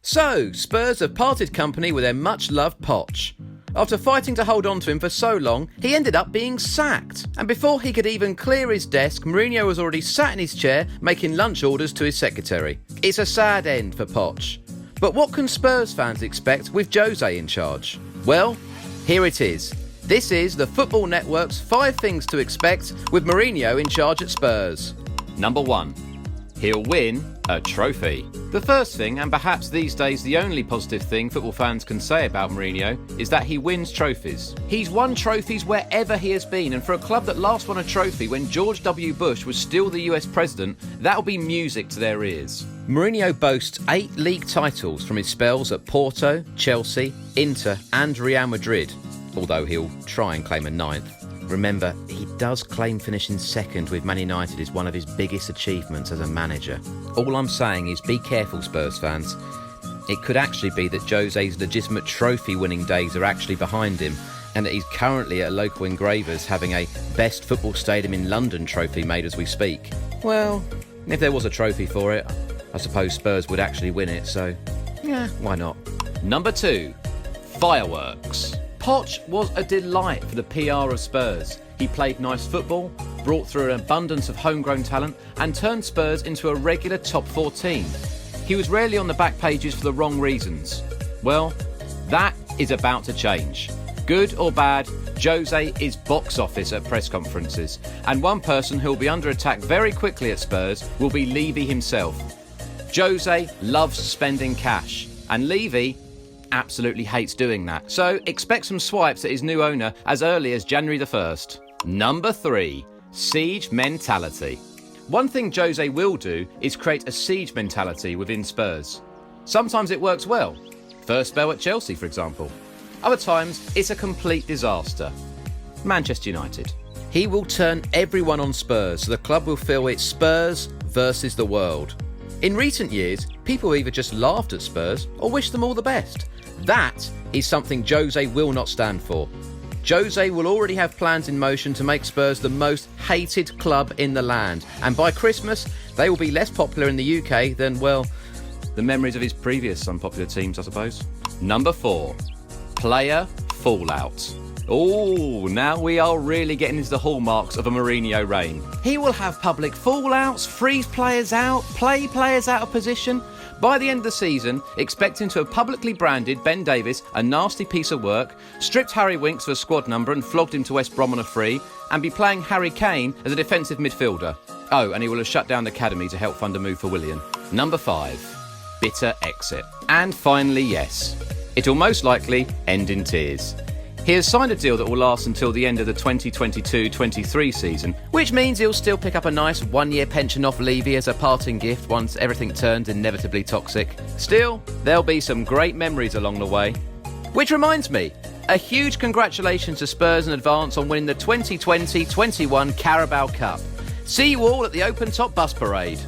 So, Spurs have parted company with their much-loved Poch. After fighting to hold on to him for so long, he ended up being sacked. And before he could even clear his desk, Mourinho was already sat in his chair making lunch orders to his secretary. It's a sad end for Poch. But what can Spurs fans expect with Jose in charge? Well, here it is. This is the Football Network's 5 things to expect with Mourinho in charge at Spurs. Number 1. He'll win a trophy. The first thing, and perhaps these days the only positive thing football fans can say about Mourinho, is that he wins trophies. He's won trophies wherever he has been, and for a club that last won a trophy when George W. Bush was still the US president, that'll be music to their ears. Mourinho boasts 8 league titles from his spells at Porto, Chelsea, Inter and Real Madrid, although he'll try and claim a 9th. Remember, he does claim finishing second with Man United is one of his biggest achievements as a manager. All I'm saying is be careful, Spurs fans. It could actually be that Jose's legitimate trophy-winning days are actually behind him, and that he's currently at a local engraver's having a Best Football Stadium in London trophy made as we speak. Well, if there was a trophy for it, I suppose Spurs would actually win it, so yeah, why not? Number 2. Fireworks. Poch was a delight for the PR of Spurs. He played nice football, brought through an abundance of homegrown talent and turned Spurs into a regular top 4 team. He was rarely on the back pages for the wrong reasons. Well, that is about to change. Good or bad, Jose is box office at press conferences, and one person who will be under attack very quickly at Spurs will be Levy himself. Jose loves spending cash, and Levy absolutely hates doing that. So expect some swipes at his new owner as early as January the 1st. Number 3. Siege mentality. One thing Jose will do is create a siege mentality within Spurs. Sometimes it works well. First spell at Chelsea, for example. Other times, it's a complete disaster. Manchester United. He will turn everyone on Spurs, so the club will feel it's Spurs versus the world. In recent years, people either just laughed at Spurs or wished them all the best. That is something Jose will not stand for. Jose will already have plans in motion to make Spurs the most hated club in the land. And by Christmas, they will be less popular in the UK than, well, the memories of his previous unpopular teams, I suppose. Number 4. Player fallout. Oh, now we are really getting into the hallmarks of a Mourinho reign. He will have public fallouts, freeze players out, play players out of position. By the end of the season, expect him to have publicly branded Ben Davies a nasty piece of work, stripped Harry Winks of a squad number and flogged him to West Brom on a free, and be playing Harry Kane as a defensive midfielder. Oh, and he will have shut down the academy to help fund a move for Willian. Number 5. Bitter exit. And finally, yes, it will most likely end in tears. He has signed a deal that will last until the end of the 2022-23 season, which means he'll still pick up a nice 1-year pension off Levy as a parting gift once everything turns inevitably toxic. Still, there'll be some great memories along the way. Which reminds me, a huge congratulations to Spurs in advance on winning the 2020-21 Carabao Cup. See you all at the open-top bus parade.